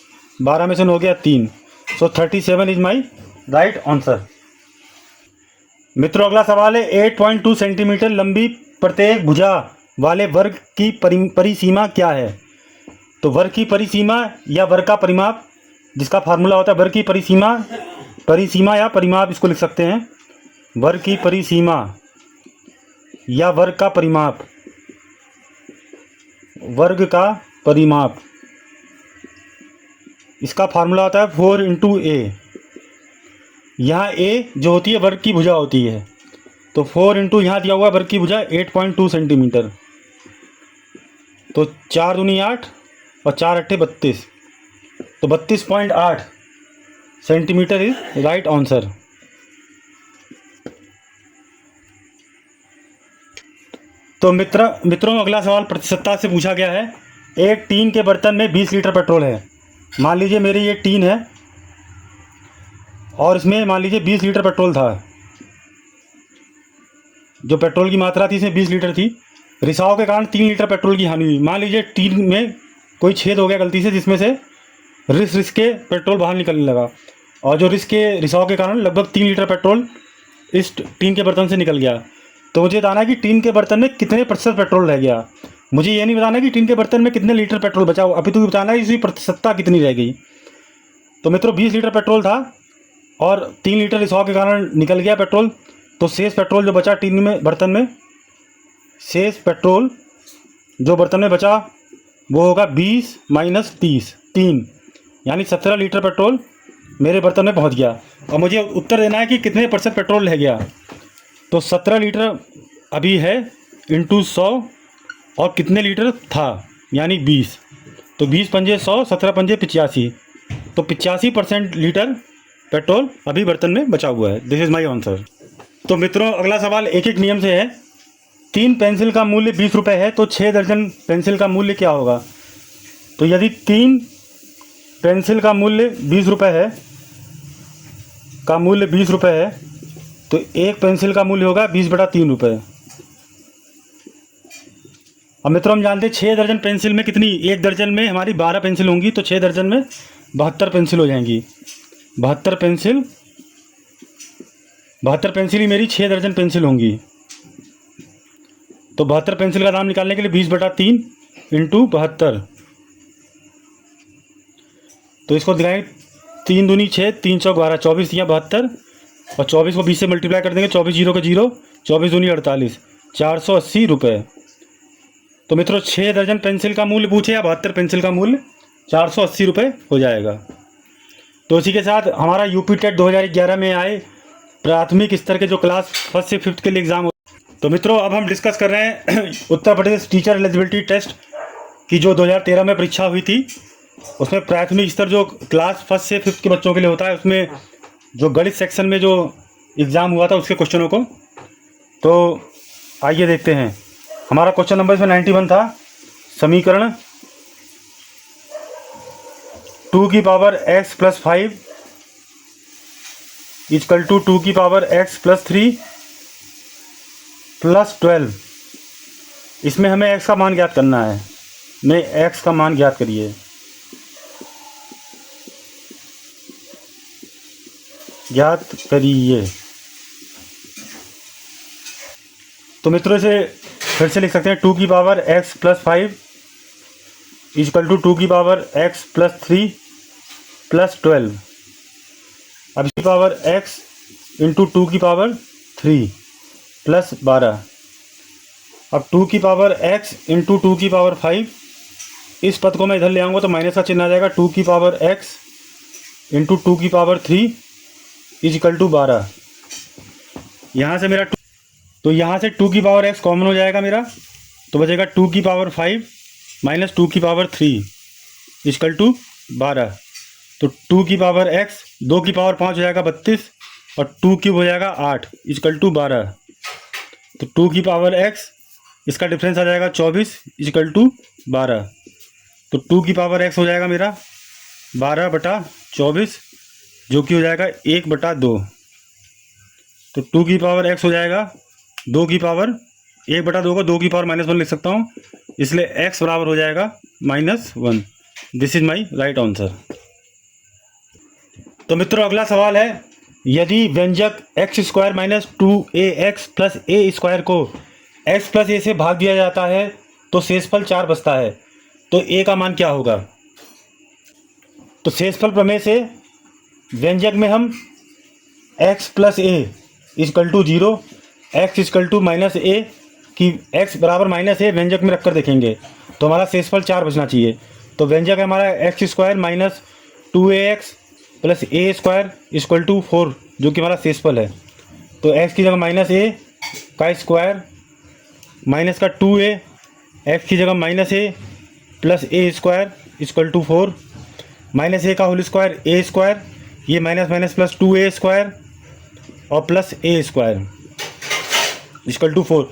12 में से 9 गया 3। सो 37 इज माई राइट आंसर। मित्रों अगला सवाल है 8.2 सेंटीमीटर लंबी प्रत्येक भुजा वाले वर्ग की परिसीमा क्या है। तो वर्ग की परिसीमा या वर्ग का परिमाप, जिसका फार्मूला होता है वर्ग की परिसीमा या परिमाप, इसको लिख सकते हैं वर्ग की परिसीमा या वर्ग का परिमाप, वर्ग का परिमाप। इसका फार्मूला होता है 4 इंटू ए। यहाँ ए जो होती है वर्ग की भुजा होती है। तो 4 इंटू यहाँ दिया हुआ है वर्ग की भुजा 8.2 सेंटीमीटर। तो 4 दूनी 8 और 4 अट्ठे 32। तो 32.8 सेंटीमीटर इज राइट आंसर। तो मित्रों अगला सवाल प्रतिशतता से पूछा गया है। एक टीन के बर्तन में 20 लीटर पेट्रोल है। मान लीजिए मेरी ये टीन है और इसमें मान लीजिए 20 लीटर पेट्रोल था। जो पेट्रोल की मात्रा थी इसमें 20 लीटर थी। रिसाव के कारण 3 लीटर पेट्रोल की हानि हुई। मान लीजिए टीन में कोई छेद हो गया गलती से, जिसमें से रिस के पेट्रोल बाहर निकलने लगा और जो रिसाव के कारण लगभग 3 लीटर पेट्रोल इस टीन के बर्तन से निकल गया। तो मुझे बताना है कि टीन के बर्तन में कितने प्रतिशत पेट्रोल रह गया। मुझे ये नहीं बताना कि टीन के बर्तन में कितने लीटर पेट्रोल बचा, अभी तो बताना है इसकी प्रतिशतता कितनी रह गई। तो मित्रों 20 लीटर पेट्रोल था और 3 लीटर रिसाव के कारण निकल गया पेट्रोल। तो शेष पेट्रोल जो बचा टीन में बर्तन में, शेष पेट्रोल जो बर्तन में बचा वो होगा 20 माइनस 30 3, यानी 17 लीटर पेट्रोल मेरे बर्तन में पहुंच गया। और मुझे उत्तर देना है कि कितने प्रतिशत पेट्रोल रह गया। तो 17 लीटर अभी है इंटू 100 और कितने लीटर था यानी 20। तो 20 पंजे 100, 17 पंजे 85। तो 85% लीटर पेट्रोल अभी बर्तन में बचा हुआ है। This is my answer. तो मित्रों अगला सवाल एक एक नियम से है। 3 पेंसिल का मूल्य 20 रुपये है तो 6 दर्जन पेंसिल का मूल्य क्या होगा। तो यदि 3 पेंसिल का मूल्य 20 रुपये है तो एक पेंसिल का मूल्य होगा 20/3 रुपये। अब मित्रों हम जानते हैं 6 दर्जन पेंसिल में कितनी, एक दर्जन में हमारी 12 पेंसिल होंगी। तो 6 दर्जन में 72 पेंसिल हो जाएंगी। 72 पेंसिल ही मेरी 6 दर्जन पेंसिल होंगी। तो 72 पेंसिल का दाम निकालने के लिए 20/3 इंटू 72। तो इसको दिखाएं 3 दूनी 6, 3 चौक 12, 24 या 72 और 24 को 20 से मल्टीप्लाई कर देंगे। 24 0 के 0, 24 दूनी 48, 480 रुपये। तो मित्रों 6 दर्जन पेंसिल का मूल्य पूछे या 72 पेंसिल का मूल्य 480 रुपये हो जाएगा। तो इसी के साथ हमारा यूपी टेट 2011 में आए प्राथमिक स्तर के जो क्लास 1 से 5 के लिए एग्ज़ाम। तो मित्रों अब हम डिस्कस कर रहे हैं Uttar Pradesh teacher eligibility test की जो 2013 में परीक्षा हुई थी। उसमें प्राथमिक स्तर जो क्लास 1 से 5 के बच्चों के लिए होता है, उसमें जो गणित सेक्शन में जो एग्ज़ाम हुआ था उसके क्वेश्चनों को। तो आइए देखते हैं। हमारा क्वेश्चन नंबर इसमें 91 था। समीकरण 2 की पावर x + 5 = 2 की पावर x + 3 + 12। इसमें हमें x का मान ज्ञात करना है। मैं x का मान ज्ञात करिए। तो मित्रों इसे फिर से लिख सकते हैं। 2 की पावर x + 5 = 2 की पावर x + 3 + 12। अब इसकी पावर x इंटू 2 की पावर 3 प्लस 12। अब 2 की पावर x इंटू 2 की पावर 5, इस पद को मैं इधर ले आऊँगा तो माइनस का चिन्ह आ जाएगा। 2 की पावर x इंटू 2 की पावर 3 इज इक्वल टू 12। यहाँ से मेरा तो यहाँ से 2 की पावर x कॉमन हो जाएगा मेरा, तो बचेगा 2 की पावर 5 माइनस 2 की पावर 3 इक्वल टू 12। तो 2 की पावर x 2 की पावर 5 हो जाएगा 32 और 2 क्यूब हो जाएगा 8 इक्वल टू 12। तो 2 की पावर x इसका डिफरेंस आ जाएगा 24 इक्वल टू 12। तो 2 की पावर x हो जाएगा मेरा 12/24 जो कि हो जाएगा 1/2। तो 2 की पावर x हो जाएगा 2 की पावर 1/2 को 2 की पावर -1 लिख सकता हूँ, इसलिए x बराबर हो जाएगा -1। This is my right answer. तो मित्रों अगला सवाल है, यदि व्यंजक x² minus 2ax plus a square को x प्लस a से भाग दिया जाता है तो शेषफल 4 बचता है, तो a का मान क्या होगा। तो शेषफल प्रमेय से व्यंजक में हम x plus a equal to 0, x equal to minus a की x बराबर -a व्यंजक में रखकर देखेंगे तो हमारा शेषफल 4 बचना चाहिए। तो व्यंजक है हमारा x² minus 2ax plus a square equal to 4 जो कि हमारा शेषफल है। तो x की जगह -a का स्क्वायर माइनस का 2a, x की जगह -a plus a square equal to 4, -a का होल स्क्वायर a स्क्वायर, ये minus minus plus 2a square और plus a square equal to 4।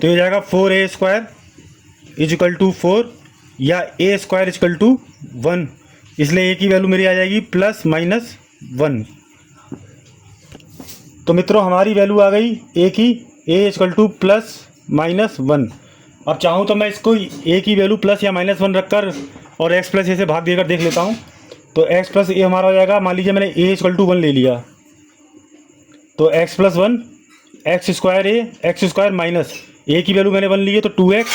तो ये जाएगा 4a square is equal to 4 या a स्क्वायर इक्वल टू 1, इसलिए a की value मेरी आ जाएगी +-1। तो मित्रों हमारी वैल्यू आ गई a की, a इक्वल टू +-1। अब चाहूँ तो मैं इसको a की वैल्यू प्लस या -1 रखकर और x प्लस a से भाग देकर देख लेता हूँ। तो x प्लस a हमारा हो जाएगा, मान लीजिए मैंने a इक्वल टू 1 ले लिया, तो x plus 1 x square minus a की वैल्यू मैंने 1 ली है तो 2x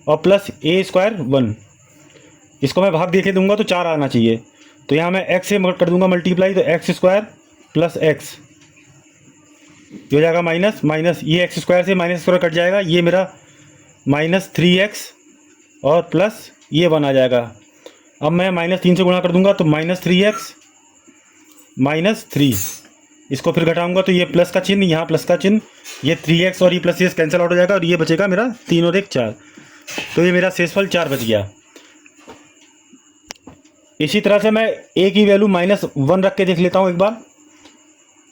और प्लस a स्क्वायर 1, इसको मैं भाग देखे दूंगा तो 4 आना चाहिए। तो यहाँ मैं x से कर दूंगा मल्टीप्लाई, तो x स्क्वायर प्लस x ये हो जाएगा माइनस माइनस, ये x स्क्वायर से माइनस स्क्वायर कट जाएगा, ये मेरा -3x और प्लस ये 1 आ जाएगा। अब मैं -3 से गुणा कर दूंगा तो -3x -3, इसको फिर घटाऊंगा तो ये प्लस का चिन्ह, यहाँ प्लस का चिन्ह, ये 3x और ये प्लस ये कैंसिल आउट हो जाएगा और ये बचेगा मेरा 3 और 1 4। तो ये मेरा शेषफल 4 बच गया। इसी तरह से मैं a की वैल्यू -1 रख के देख लेता हूँ एक बार,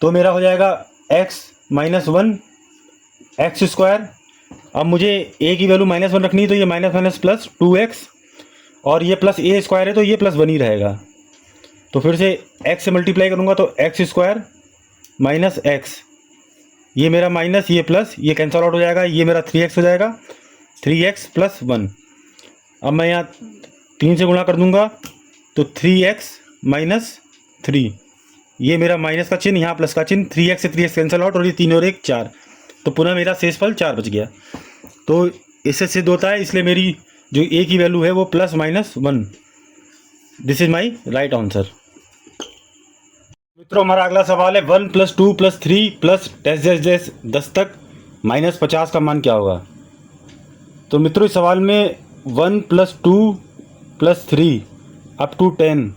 तो मेरा हो जाएगा x -1 एक्स स्क्वायर। अब मुझे a की वैल्यू -1 रखनी है तो ये माइनस प्लस 2x और ये प्लस a स्क्वायर है तो ये +1 ही रहेगा। तो फिर से x से मल्टीप्लाई करूँगा तो x स्क्वायर माइनस x, ये मेरा माइनस ये प्लस ये कैंसल आउट हो जाएगा, ये मेरा 3x हो जाएगा, 3x प्लस 1। अब मैं यहाँ 3 से गुणा कर दूंगा तो 3x माइनस 3, ये मेरा माइनस का चिन्ह, यहाँ प्लस का चिन्ह, 3x से 3x कैंसल आउट और ये 3 और 1 4, तो पुनः मेरा शेषफल 4 बच गया। तो इससे सिद्ध होता है, इसलिए मेरी जो a की वैल्यू है वो +-1। This is my right answer. मित्रों हमारा अगला सवाल है 1 + 2 + 3 प्लस डैश 10 तक -50 का मान क्या होगा। तो मित्रों इस सवाल में 1 + 2 + 3 अप टू 10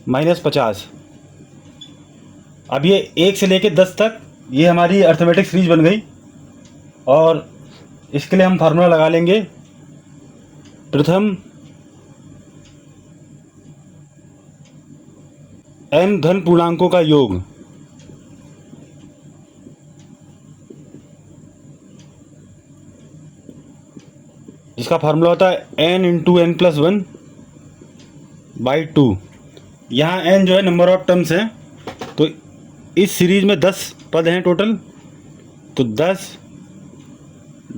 -50, अब ये 1 से लेके 10 तक ये हमारी अर्थमेटिक सीरीज बन गई और इसके लिए हम फार्मूला लगा लेंगे। प्रथम n धन पूर्णांकों का योग इसका फार्मूला होता है n × n+1 / 2। यहाँ n जो है नंबर ऑफ टर्म्स हैं, तो इस सीरीज में 10 पद हैं टोटल, तो 10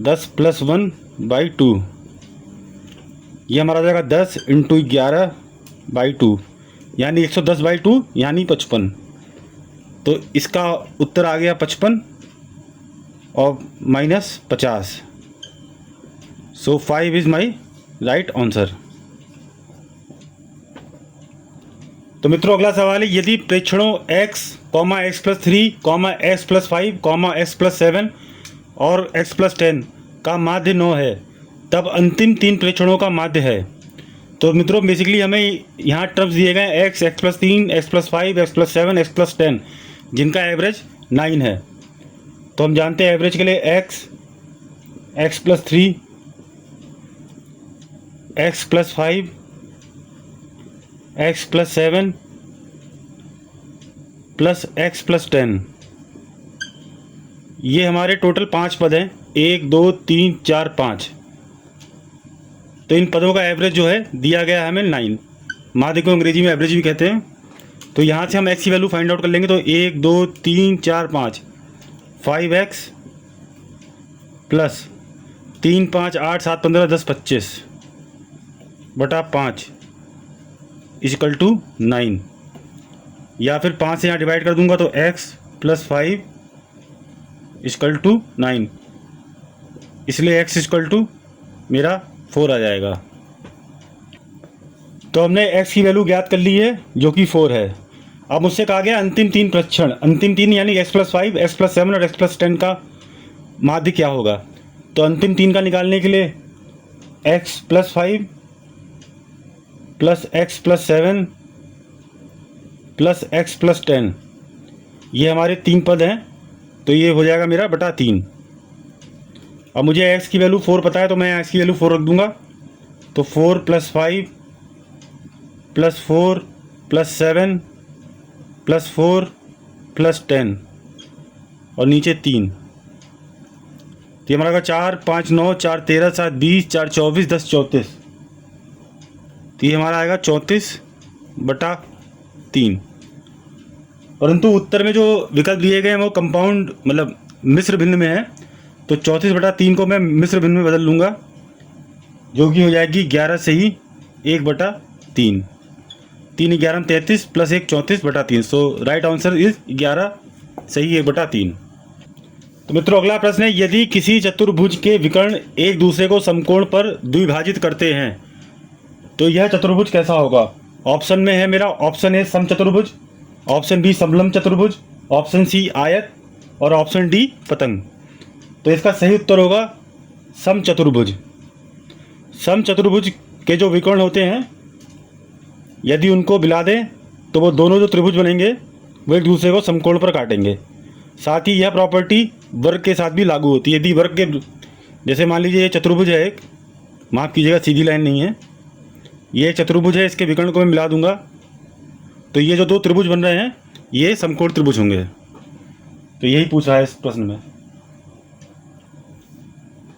+ 1 / 2, ये हमारा हो जाएगा 10 × 11 / 2 यानी 110/2 यानी 55। तो इसका उत्तर आ गया 55 और -50। सो 5 इज माई राइट आंसर। तो मित्रों अगला सवाल है, यदि प्रेक्षणों x, x+3, x+5, x+7 और x+10 का माध्य 9 है, तब अंतिम 3 प्रेक्षणों का माध्य है। तो मित्रों बेसिकली हमें यहाँ टर्म्स दिए गए x, x+3, x+5, x+7, x+10 जिनका एवरेज 9 है। तो हम जानते हैं एवरेज के लिए x, x+3, x+5, x+7 plus x+10, ये हमारे टोटल 5 पद हैं, 1 2 3 4 5। तो इन पदों का एवरेज जो है दिया गया है हमें 9, माध्य को अंग्रेजी में एवरेज भी कहते हैं। तो यहाँ से हम x की वैल्यू फाइंड आउट कर लेंगे। तो 1 2 3 4 5, 5x प्लस 3 5 8 7 15 10 25 बटा 5 इक्वल टू 9, या फिर 5 से यहाँ डिवाइड कर दूंगा तो x प्लस 5 इक्वल टू 9, इसलिए x इक्वल टू मेरा 4 आ जाएगा। तो हमने x की वैल्यू ज्ञात कर ली है जो कि 4 है। अब मुझसे कहा गया अंतिम 3 प्रेक्षण, अंतिम 3 यानी x+5, x+7 और x+10 का माध्य क्या होगा। तो अंतिम 3 का निकालने के लिए x+5 plus x+7 plus x+10, ये हमारे 3 पद हैं। तो ये हो जाएगा मेरा बटा 3। अब मुझे x की वैल्यू 4 पता है, तो मैं x की वैल्यू 4 रख दूंगा। तो 4 + 5 + 4 + 7 + 4 + 10 और नीचे 3। तो ये हमारा 4 5 9 4 13 7 20 4 24 10 34। तो ये हमारा आएगा 34/3। परंतु उत्तर में जो विकल्प दिए गए हैं वो कंपाउंड मतलब मिश्र भिन्न में है। तो 34/3 को मैं मिश्र भिन्न में बदल लूँगा, जो कि हो जाएगी 11 से ही 1/3। 3 11 33 plus 1 34/3। So right answer is 11 सही 1/3। तो मित्रों अगला प्रश्न है, यदि किसी चतुर्भुज के विकर्ण एक दूसरे को समकोण पर द्विभाजित करते हैं तो यह चतुर्भुज कैसा होगा। ऑप्शन में है मेरा, ऑप्शन ए समचतुर्भुज, ऑप्शन बी समलंब चतुर्भुज, ऑप्शन सी आयत और ऑप्शन डी पतंग। तो इसका सही उत्तर होगा समचतुर्भुज। समचतुर्भुज के जो विकर्ण होते हैं यदि उनको मिला दें तो वो दोनों जो त्रिभुज बनेंगे वो एक दूसरे को समकोण पर काटेंगे। साथ ही यह प्रॉपर्टी वर्ग के साथ भी लागू होती है। यदि वर्ग के, जैसे मान लीजिए ये चतुर्भुज है एक, माफ़ कीजिएगा सीधी लाइन नहीं है, ये एक चतुर्भुज है, इसके विकर्ण को मैं मिला दूंगा तो ये जो 2 त्रिभुज बन रहे हैं ये समकोण त्रिभुज होंगे। तो यही पूछ रहा है इस प्रश्न में।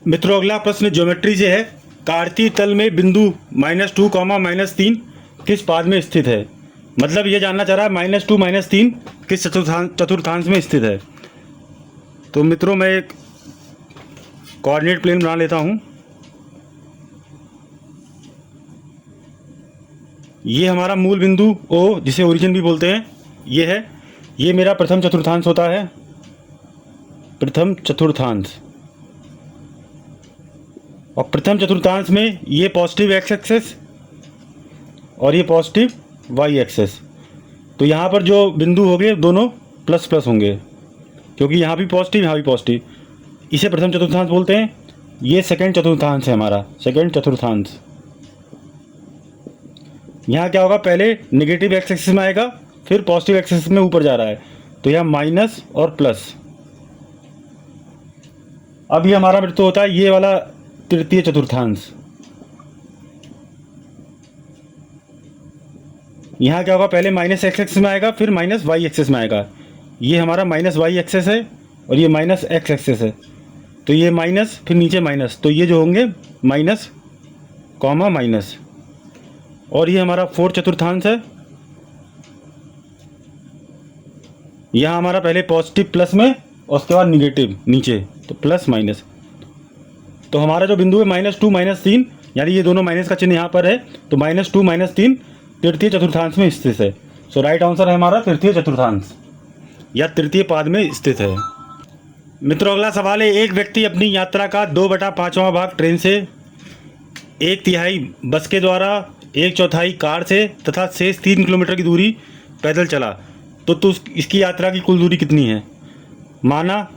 मित्रों अगला प्रश्न ज्योमेट्री से है, कार्तीय तल में बिंदु -2, -3 किस पाद में स्थित है। मतलब ये जानना चाह रहा है -2 -3 किस चतुर्थांश में स्थित है। तो मित्रों मैं एक कोऑर्डिनेट प्लेन बना लेता हूँ। ये हमारा मूल बिंदु O, जिसे ओरिजिन भी बोलते हैं, ये है, ये मेरा प्रथम चतुर्थांश होता है, प्रथम चतुर्थांश। और प्रथम चतुर्थांश में ये पॉजिटिव x एक्सेस और ये पॉजिटिव y एक्सेस। तो यहाँ पर जो बिंदु होंगे दोनों प्लस प्लस होंगे, क्योंकि यहाँ भी पॉजिटिव यहाँ भी पॉजिटिव। इसे प्रथम चतुर्थांश बोलते हैं। ये सेकंड चतुर्थांश है हमारा, सेकंड चतुर्थांश। यहाँ क्या होगा, पहले नेगेटिव x एक्सिस में आएगा फिर पॉजिटिव x एक्सिस में ऊपर जा रहा है, तो यहाँ माइनस और प्लस। अब ये हमारा मृत्यु होता है ये वाला तृतीय चतुर्थांश। यहाँ क्या होगा, पहले -x एक्सिस में आएगा फिर -y एक्सिस में आएगा। ये हमारा -y एक्सिस है और ये -x एक्सिस है, तो ये माइनस फिर नीचे माइनस, तो ये जो होंगे माइनस कॉमा माइनस। और ये हमारा फोर्थ चतुर्थांश है। यहाँ हमारा पहले पॉजिटिव प्लस में और उसके बाद निगेटिव नीचे, तो प्लस माइनस। तो हमारा जो बिंदु है -2 -3, यानी ये दोनों माइनस का चिन्ह यहाँ पर है, तो -2 -3 तृतीय चतुर्थांश में स्थित है। सो राइट आंसर है हमारा तृतीय चतुर्थांश या तृतीय पाद में स्थित है। मित्रों अगला सवाल है, एक व्यक्ति अपनी यात्रा का 2/5वां भाग ट्रेन से, 1/3 बस के द्वारा, 1/4 कार से तथा शेष 3 किलोमीटर की दूरी पैदल चला, तो इसकी यात्रा की कुल दूरी कितनी है। माना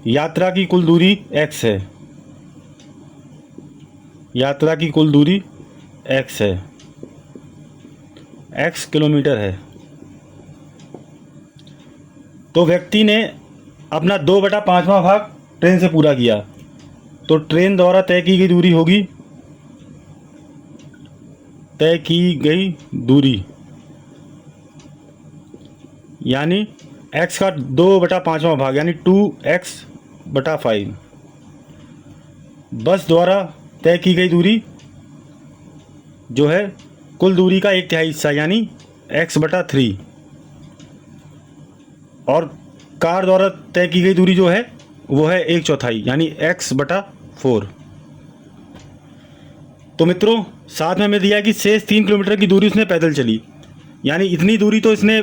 यात्रा की कुल दूरी x है, यात्रा की कुल दूरी x है, x किलोमीटर है। तो व्यक्ति ने अपना 2/5वां भाग ट्रेन से पूरा किया, तो ट्रेन द्वारा तय की गई दूरी होगी, तय की गई दूरी यानी x का 2/5वां भाग यानी 2x/5। बस द्वारा तय की गई दूरी जो है कुल दूरी का 1/3 हिस्सा यानी x/3, और कार द्वारा तय की गई दूरी जो है वो है 1/4 यानी x/4। तो मित्रों साथ में हमें दिया कि शेष 3 किलोमीटर की दूरी उसने पैदल चली, यानी इतनी दूरी तो इसने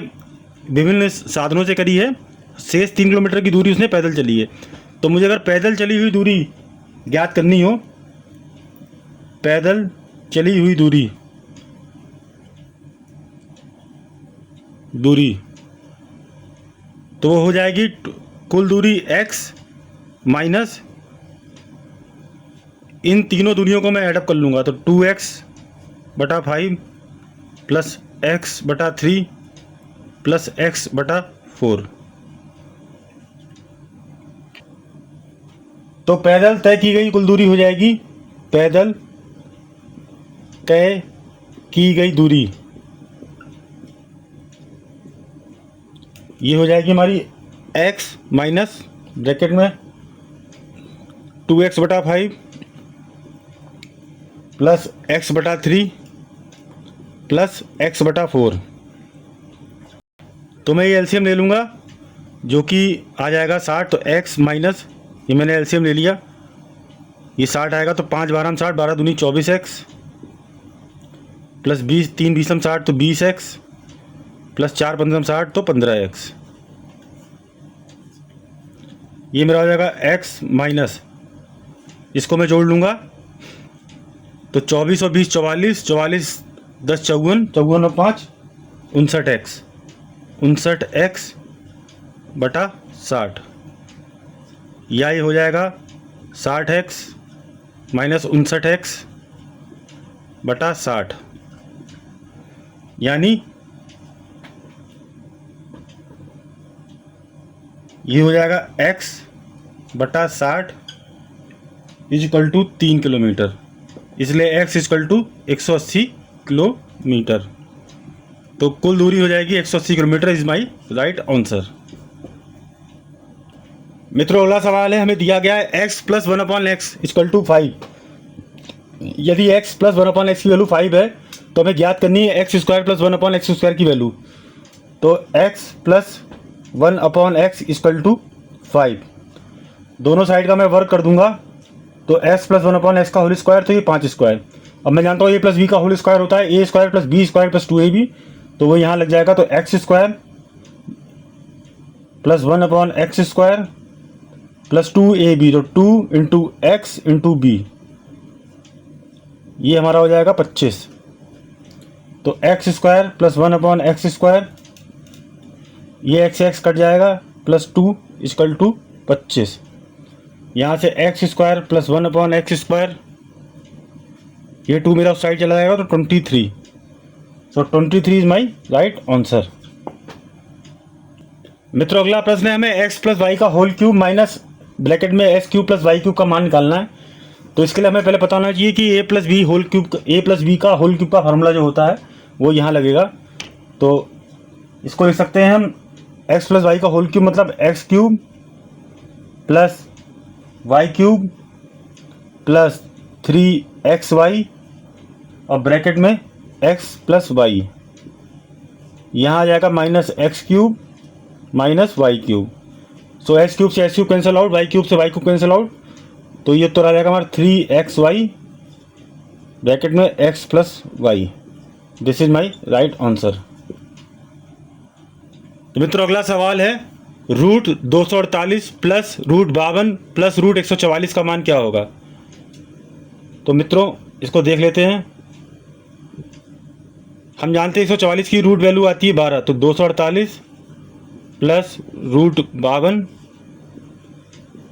विभिन्न साधनों से करी है, शेष 3 किलोमीटर की दूरी उसने पैदल चली है। तो मुझे अगर पैदल चली हुई दूरी ज्ञात करनी हो, पैदल चली हुई दूरी तो वो हो जाएगी कुल दूरी x माइनस इन तीनों दूरियों को मैं ऐडअप कर लूँगा, तो 2x/5 plus x/3 plus x/4। तो पैदल तय की गई कुल दूरी हो जाएगी, पैदल तय की गई दूरी ये हो जाएगी हमारी x माइनस ब्रैकेट में 2x/5 plus x/3 plus x/4। तो मैं ये एलसीएम ले लूँगा जो कि आ जाएगा 60, तो x माइनस ये मैंने एलसीएम ले लिया, ये 60 आएगा, तो 5 12 60, 12 दूनी 24x प्लस 20 3 20 60 तो 20x प्लस 4 15 60 तो 15x। ये मेरा हो जाएगा x माइनस, इसको मैं जोड़ लूँगा, तो 24 और 20 44, 44 10 54, 54 और 5 59x, 59x/60, या ये हो जाएगा 60x माइनस 59x/60, यानी ये हो जाएगा x/60 इक्वल टू 3 किलोमीटर, इसलिए x इक्वल टू 180 किलोमीटर। तो कुल दूरी हो जाएगी 180 kilometre, is my right answer. मित्रों अगला सवाल है, हमें दिया गया है x plus 1/x equal to 5। यदि x प्लस 1/x की वैल्यू 5 है तो हमें ज्ञात करनी है x स्क्वायर प्लस 1/x² की वैल्यू। तो x plus 1/x equal to 5, दोनों साइड का मैं वर्क कर दूंगा, तो x प्लस 1/x का होल स्क्वायर, तो ये 5 स्क्वायर। अब मैं जानता हूँ a प्लस b का होल स्क्वायर होता है a² plus b² plus 2ab, तो वो यहाँ लग जाएगा, तो x square plus 1/x² plus 2ab, तो 2 इंटू एक्स इंटू बी, ये हमारा हो जाएगा 25। तो x स्क्वायर प्लस 1/x², ये x कट जाएगा, प्लस 2 इक्वल टू 25। यहाँ से x स्क्वायर प्लस 1/x², ये 2 मेरा उस साइड चला जाएगा, तो 23। सो 23 इज माई राइट आंसर। मित्रों अगला प्रश्न है, हमें x प्लस वाई का होल क्यूब माइनस ब्रैकेट में x³ प्लस y³ का मान निकालना है। तो इसके लिए हमें पहले पता होना चाहिए कि a प्लस बी का होल क्यूब का फार्मूला जो होता है वो यहाँ लगेगा। तो इसको लिख सकते हैं हम x प्लस वाई का होल क्यूब मतलब x³ plus y³ plus 3xy और ब्रैकेट में x प्लस वाई, यहाँ आ जाएगा माइनस x³ माइनस y³। सो x³ से x³ कैंसिल आउट, y³ से y³ कैंसिल आउट, तो ये तो आ जाएगा हमारा 3xy ब्रैकेट में x प्लस y. This is my right answer. तो मित्रों अगला सवाल है, root 248 plus root 52 plus root 144 का मान क्या होगा। तो मित्रों इसको देख लेते हैं। हम जानते हैं 144 की रूट वैल्यू आती है 12, तो 248 प्लस रूट 52,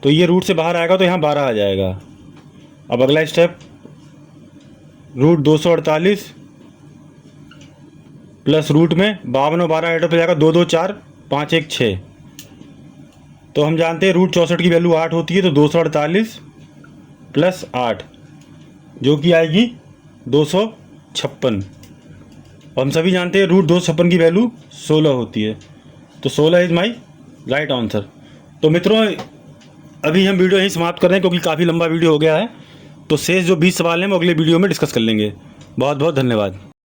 तो ये रूट से बाहर आएगा तो यहाँ 12 आ जाएगा। अब अगला स्टेप, रूट 248 प्लस रूट में 52 और 12 एड हो जाएगा 2 2 4 5 1 6। तो हम जानते हैं रूट 64 की वैल्यू 8 होती है, तो 248 प्लस 8 जो कि आएगी 256। और हम सभी जानते हैं रूट 256 की वैल्यू 16 होती है, तो 16 इज़ माई राइट आंसर। तो मित्रों अभी हम वीडियो यहीं समाप्त कर रहे हैं क्योंकि काफ़ी लंबा वीडियो हो गया है। तो शेष जो 20 सवाल हैं वो अगले वीडियो में डिस्कस कर लेंगे। बहुत बहुत धन्यवाद।